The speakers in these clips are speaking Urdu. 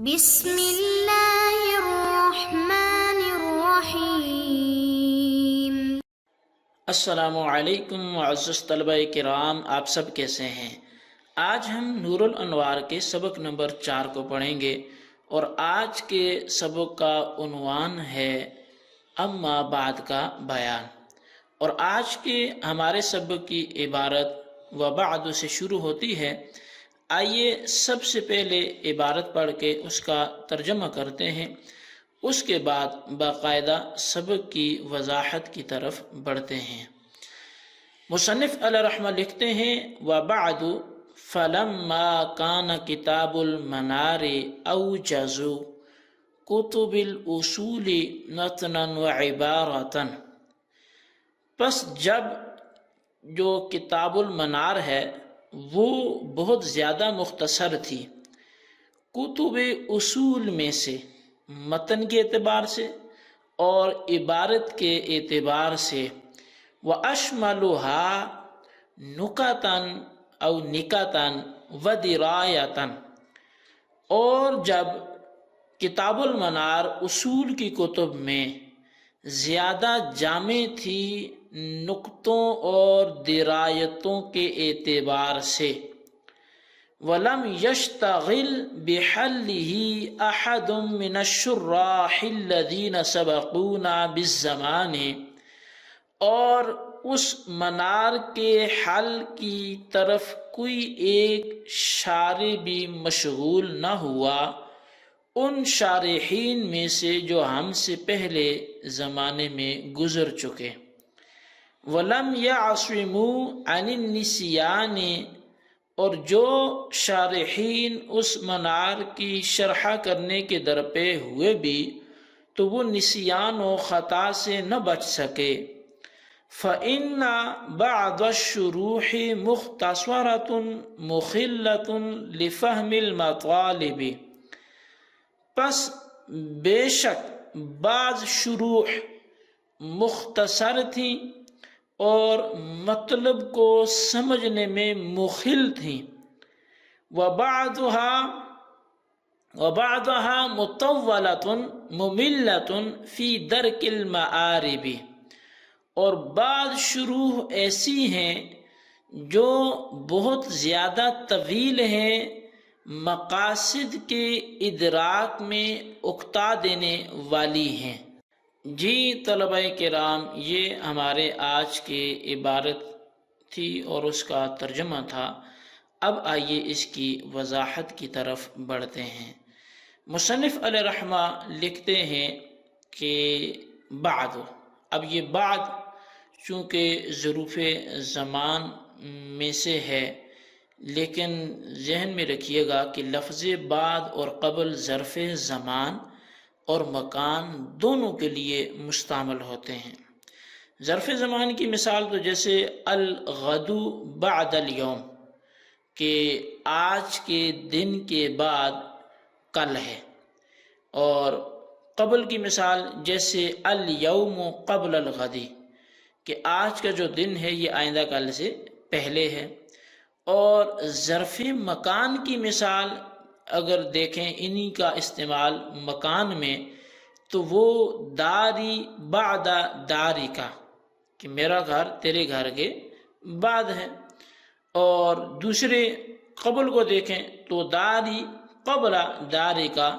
بسم اللہ الرحمن الرحیم۔ السلام علیکم معزز طلبہ کرام، آپ سب کیسے ہیں؟ آج ہم نور الانوار کے سبق نمبر 4 کو پڑھیں گے اور آج کے سبق کا عنوان ہے اما بعد کا بیان، اور آج کے ہمارے سبق کی عبارت وبعد سے شروع ہوتی ہے۔ آئیے سب سے پہلے عبارت پڑھ کے اس کا ترجمہ کرتے ہیں، اس کے بعد باقاعدہ سبق کی وضاحت کی طرف بڑھتے ہیں۔ مصنف علیہ رحمہ لکھتے ہیں وبعد فلما کان کتاب المنار اوجز کتب الاصول نتنا وعبارتا، پس جب جو کتاب المنار ہے وہ بہت زیادہ مختصر تھی کتب اصول میں سے، متن کے اعتبار سے اور عبارت کے اعتبار سے، وَأَشْمَلُهَا نُكَتًا أَوْ نِكَتًا وَدِرَایَةً، اور جب کتاب المنار اصول کی کتب میں زیادہ جامع تھی نقطوں اور درایتوں کے اعتبار سے، وَلَمْ يَشْتَغِلْ بِحَلِّهِ أَحَدٌ مِّنَ الشُّرَّاحِ الَّذِينَ سَبَقُونَا بِالزَّمَانِ، اور اس منار کے حل کی طرف کوئی ایک شارح بھی مشغول نہ ہوا ان شارحین میں سے جو ہم سے پہلے زمانے میں گزر چکے۔ وَلَمْ يَعْصِمُوا عَنِ النِّسْيَانِ، اور جو شارحین اس منار کی شرح کرنے کے درپے ہوئے بھی تو وہ نسیان و خطا سے نہ بچ سکے۔ فَإِنَّ بَعْضَ الشُّرُوحِ مُخْتَصَرَةٌ مُخِلَّةٌ لِفَهْمِ الْمَطَالِبِ، پس بے شک بعض شروح مختصر تھیں اور مطلب کو سمجھنے میں مخل تھیں، وَبَعْضُهَا مُطَوَّلَةٌ مُمِلَّةٌ فِي دَرْكِ الْمَآرِبِ، اور بعض شروح ایسی ہیں جو بہت زیادہ طویل ہیں، مقاصد کے ادراک میں اکتا دینے والی ہیں۔ جی طلبہ کرام، یہ ہمارے آج کی عبارت تھی اور اس کا ترجمہ تھا۔ اب آئیے اس کی وضاحت کی طرف بڑھتے ہیں۔ مصنف علیہ رحمہ لکھتے ہیں کہ بعد، اب یہ بعد چونکہ ظروف زمان میں سے ہے، لیکن ذہن میں رکھیے گا کہ لفظ بعد اور قبل ظرف زمان اور مکان دونوں کے لیے مستعمل ہوتے ہیں۔ ظرف زمان کی مثال تو جیسے الغد بعد الیوم، کہ آج کے دن کے بعد کل ہے، اور قبل کی مثال جیسے الیوم قبل الغد، کہ آج کا جو دن ہے یہ آئندہ کل سے پہلے ہے۔ اور ظرف مکان کی مثال اگر دیکھیں انہی کا استعمال مکان میں، تو وہ داری بعد داری کا، کہ میرا گھر تیرے گھر کے بعد ہے۔ اور دوسرے قبل کو دیکھیں تو داری قبل داری کا،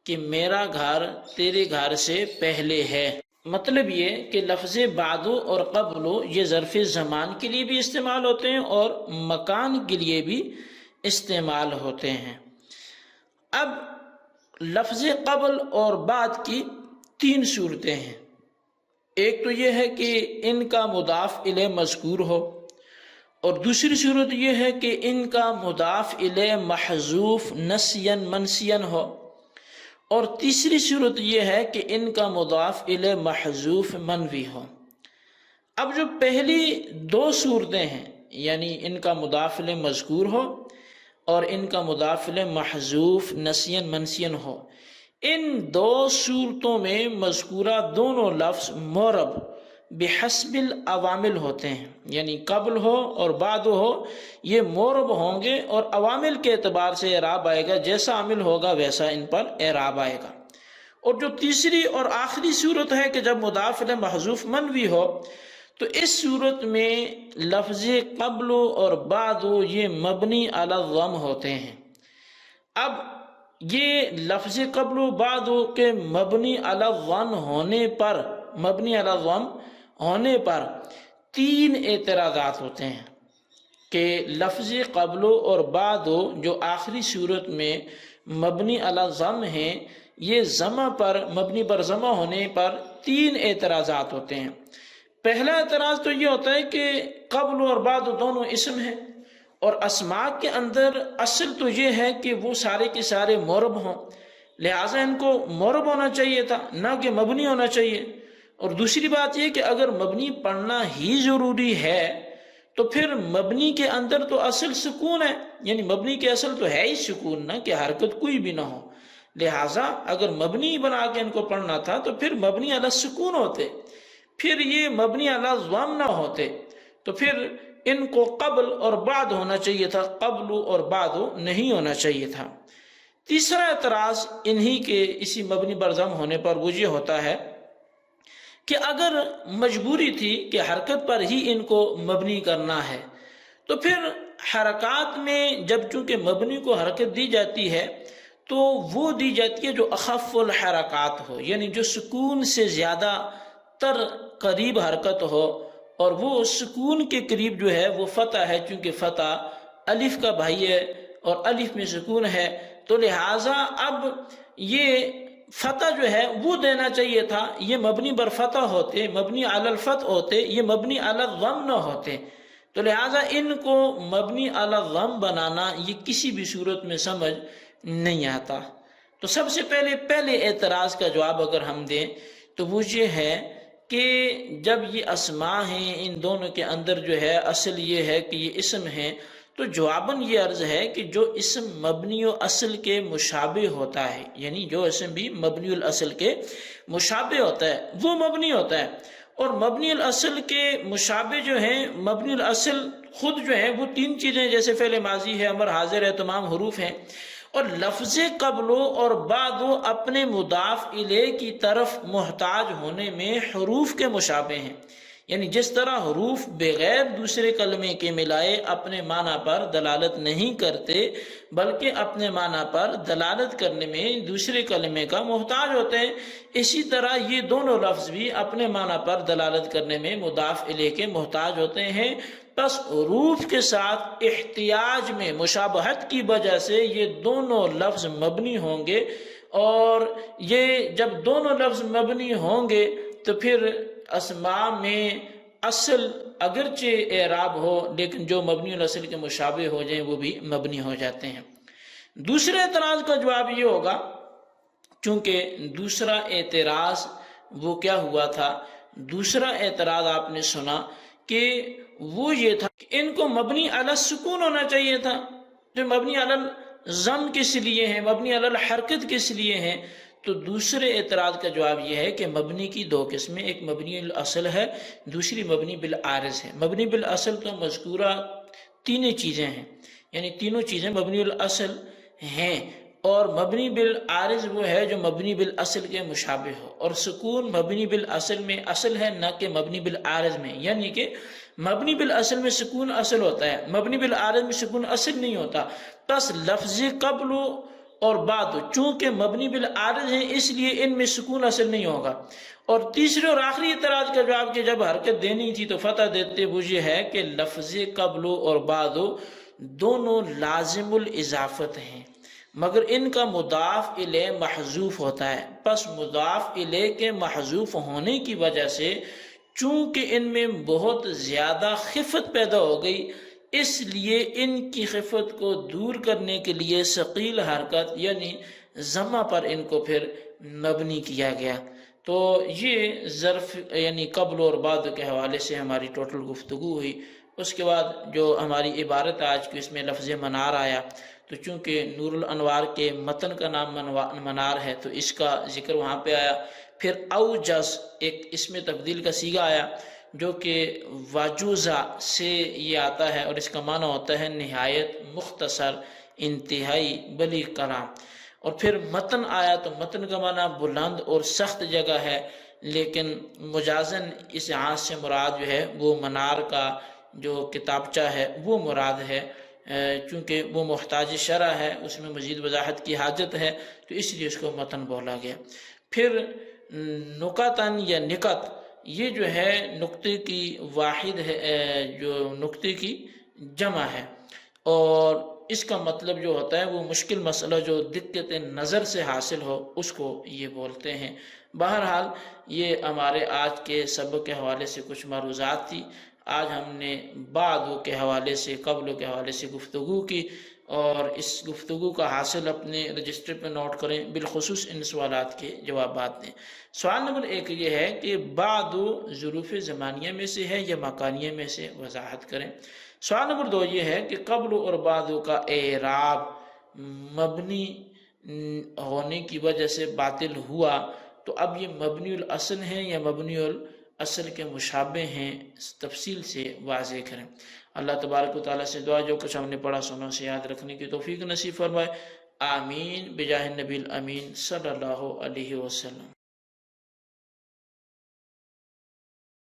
کہ میرا گھر تیرے گھر سے پہلے ہے۔ مطلب یہ کہ لفظ بعد اور قبل یہ ظرف زمان کے لیے بھی استعمال ہوتے ہیں اور مکان کے لیے بھی استعمال ہوتے ہیں۔ اب لفظ قبل اور بعد کی 3 صورتیں ہیں۔ ایک تو یہ ہے کہ ان کا مضاف الیہ مذکور ہو، اور دوسری صورت یہ ہے کہ ان کا مضاف الیہ محذوف نسیاً منسیاً ہو، اور تیسری صورت یہ ہے کہ ان کا مضاف الیہ محذوف منوی ہو۔ اب جو پہلی 2 صورتیں ہیں، یعنی ان کا مضاف الیہ مذکور ہو اور ان کا مضاف الیہ محذوف نسیاً منسیاً ہو، ان 2 صورتوں میں مذکورہ دونوں لفظ معرب بحسب العوامل ہوتے ہیں، یعنی قبل ہو اور بعد ہو یہ مورب ہوں گے، اور عوامل کے اعتبار سے اعراب آئے گا، جیسا عامل ہوگا ویسا ان پر اعراب آئے گا۔ اور جو تیسری اور آخری صورت ہے کہ جب مضاف الیہ محذوف منوی ہو، تو اس صورت میں لفظ قبل اور بعد یہ مبنی علی الضم ہوتے ہیں۔ اب یہ لفظ قبل و بعد کے مبنی علی الضم ہونے پر تین اعتراضات ہوتے ہیں کہ لفظ قبل اور بعد جو آخری صورت میں مبنی علی الضم ہیں، یہ ضمہ پر مبنی پر ضمہ ہونے پر تین اعتراضات ہوتے ہیں۔ پہلا اعتراض تو یہ ہوتا ہے کہ قبل اور بعد دونوں اسم ہیں، اور اسماء کے اندر اصل تو یہ ہے کہ وہ سارے کے سارے معرب ہوں، لہٰذا ان کو معرب ہونا چاہیے تھا، نہ کہ مبنی ہونا چاہیے۔ اور دوسری بات یہ کہ اگر مبنی پڑھنا ہی ضروری ہے تو پھر مبنی کے اندر تو اصل سکون ہے، یعنی مبنی کے اصل تو ہے ہی سکون، نہ کہ حرکت کوئی بھی نہ ہو، لہٰذا اگر مبنی بنا کے ان کو پڑھنا تھا تو پھر مبنی علی السکون ہوتے، پھر یہ مبنی علی الضم نہ ہوتے، تو پھر ان کو قبل اور بعد ہونا چاہیے تھا، قبل اور بعد نہیں ہونا چاہیے تھا۔ تیسرا اعتراض انہی کے اسی مبنی پر ضم ہونے پر وہ یہ ہوتا ہے کہ اگر مجبوری تھی کہ حرکت پر ہی ان کو مبنی کرنا ہے، تو پھر حرکات میں جب چونکہ مبنی کو حرکت دی جاتی ہے تو وہ دی جاتی ہے جو اخف الحرکات ہو، یعنی جو سکون سے زیادہ تر قریب حرکت ہو، اور وہ سکون کے قریب جو ہے وہ فتح ہے، چونکہ فتح الف کا بھائی ہے اور الف میں سکون ہے، تو لہٰذا اب یہ فتح جو ہے وہ دینا چاہیے تھا، یہ مبنی بر فتح ہوتے، مبنی علی الفتح ہوتے، یہ مبنی علی الضم نہ ہوتے، تو لہٰذا ان کو مبنی علی الضم بنانا یہ کسی بھی صورت میں سمجھ نہیں آتا۔ تو سب سے پہلے اعتراض کا جواب اگر ہم دیں تو وہ یہ ہے کہ جب یہ اسماء ہیں، ان دونوں کے اندر جو ہے اصل یہ ہے کہ یہ اسم ہیں، تو جواباً یہ عرض ہے کہ جو اسم مبنی الاصل کے مشابہ ہوتا ہے، یعنی جو اسم بھی مبنی الاصل کے مشابہ ہوتا ہے وہ مبنی ہوتا ہے، اور مبنی الاصل کے مشابہ جو ہیں، مبنی الاصل خود جو ہیں وہ تین چیزیں جیسے فعل ماضی ہے، امر حاضر ہے، تمام حروف ہیں، اور لفظ قبل اور بعد اپنے مضاف الیہ کی طرف محتاج ہونے میں حروف کے مشابہ ہیں، یعنی جس طرح حروف بغیر دوسرے کلمے کے ملائے اپنے معنی پر دلالت نہیں کرتے بلکہ اپنے معنی پر دلالت کرنے میں دوسرے کلمے کا محتاج ہوتے ہیں، اسی طرح یہ دونوں لفظ بھی اپنے معنی پر دلالت کرنے میں مضاف الیہ کے محتاج ہوتے ہیں۔ پس حروف کے ساتھ احتیاج میں مشابہت کی وجہ سے یہ دونوں لفظ مبنی ہوں گے، اور یہ جب دونوں لفظ مبنی ہوں گے تو پھر اسماء میں اصل اگرچہ اعراب ہو لیکن جو مبنی الاصل کے مشابہ ہو جائیں وہ بھی مبنی ہو جاتے ہیں۔ دوسرے اعتراض کا جواب یہ ہوگا، چونکہ دوسرا اعتراض وہ کیا ہوا تھا، دوسرا اعتراض آپ نے سنا کہ وہ یہ تھا کہ ان کو مبنی علی السکون ہونا چاہیے تھا، جو مبنی علی الضم کس لیے ہیں، مبنی علی الحرکت کس لیے ہیں۔ تو دوسرے اعتراض کا جواب یہ ہے کہ مبنی کی دو قسمیں، ایک مبنی الاصل ہے، دوسری مبنی بالعارض ہے۔ مبنی بالاصل تو مذکورہ تینوں چیزیں ہیں، یعنی تینوں چیزیں مبنی الاصل ہیں، اور مبنی بالعارض وہ ہے جو مبنی بالاصل کے مشابہ ہو، اور سکون مبنی بالاصل میں اصل ہے نہ کہ مبنی بالعارض میں، یعنی کہ مبنی بالاصل میں سکون اصل ہوتا ہے، مبنی بالعارض میں سکون اصل نہیں ہوتا۔ پس لفظ قبل اور بعد چونکہ مبنی بالعارض ہیں اس لیے ان میں سکون اصل نہیں ہوگا۔ اور تیسرے اور آخری اعتراض کا جواب کہ جب حرکت دینی تھی تو فتح دیتے، وہ یہ ہے کہ لفظ قبل اور بعد دونوں لازم الاضافت ہیں، مگر ان کا مضاف الیہ محذوف ہوتا ہے، پس مضاف الیہ کے محذوف ہونے کی وجہ سے چونکہ ان میں بہت زیادہ خفت پیدا ہو گئی، اس لیے ان کی خفت کو دور کرنے کے لیے ثقیل حرکت یعنی ضمہ پر ان کو پھر مبنی کیا گیا۔ تو یہ ظرف یعنی قبل اور بعد کے حوالے سے ہماری ٹوٹل گفتگو ہوئی۔ اس کے بعد جو ہماری عبارت آج کی اس میں لفظ منار آیا، تو تو چونکہ نور الانوار کے متن کا نام منار ہے تو اس کا ذکر وہاں پہ آیا۔ پھر اوجز ایک اس میں تبدیل کا صیغہ آیا جو کہ واجوزہ سے یہ آتا ہے اور اس کا معنی ہوتا ہے نہایت مختصر، انتہائی بلیغ کلام۔ اور پھر متن آیا تو متن کا معنی بلند اور سخت جگہ ہے، لیکن مجازن اس ہاتھ سے مراد جو ہے وہ منار کا جو کتابچہ ہے وہ مراد ہے، چونکہ وہ محتاج شرح ہے، اس میں مزید وضاحت کی حاجت ہے تو اس لیے اس کو متن بولا گیا۔ پھر نکتن یا نکت، یہ جو ہے نقطے کی واحد ہے، جو نقطے کی جمع ہے، اور اس کا مطلب جو ہوتا ہے وہ مشکل مسئلہ جو دقت نظر سے حاصل ہو اس کو یہ بولتے ہیں۔ بہرحال یہ ہمارے آج کے سبق کے حوالے سے کچھ معروضات تھی۔ آج ہم نے بعدو کے حوالے سے، قبلوں کے حوالے سے گفتگو کی، اور اس گفتگو کا حاصل اپنے رجسٹر پہ نوٹ کریں، بالخصوص ان سوالات کے جوابات دیں۔ سوال نمبر 1 یہ ہے کہ بعدو ظروف زمانیہ میں سے ہے یا مکانیہ میں سے، وضاحت کریں۔ سوال نمبر 2 یہ ہے کہ قبل اور بعدو کا اعراب مبنی ہونے کی وجہ سے باطل ہوا، تو اب یہ مبنی الاصل ہیں یا مبنی الاصل کے مشابہ ہیں، تفصیل سے واضح کریں۔ اللہ تبارک و تعالیٰ سے دعا جو کچھ ہم نے پڑھا سنوں سے یاد رکھنے کی توفیق نصیب فرمائے، آمین بجاہ النبی الامین صلی اللہ علیہ وسلم۔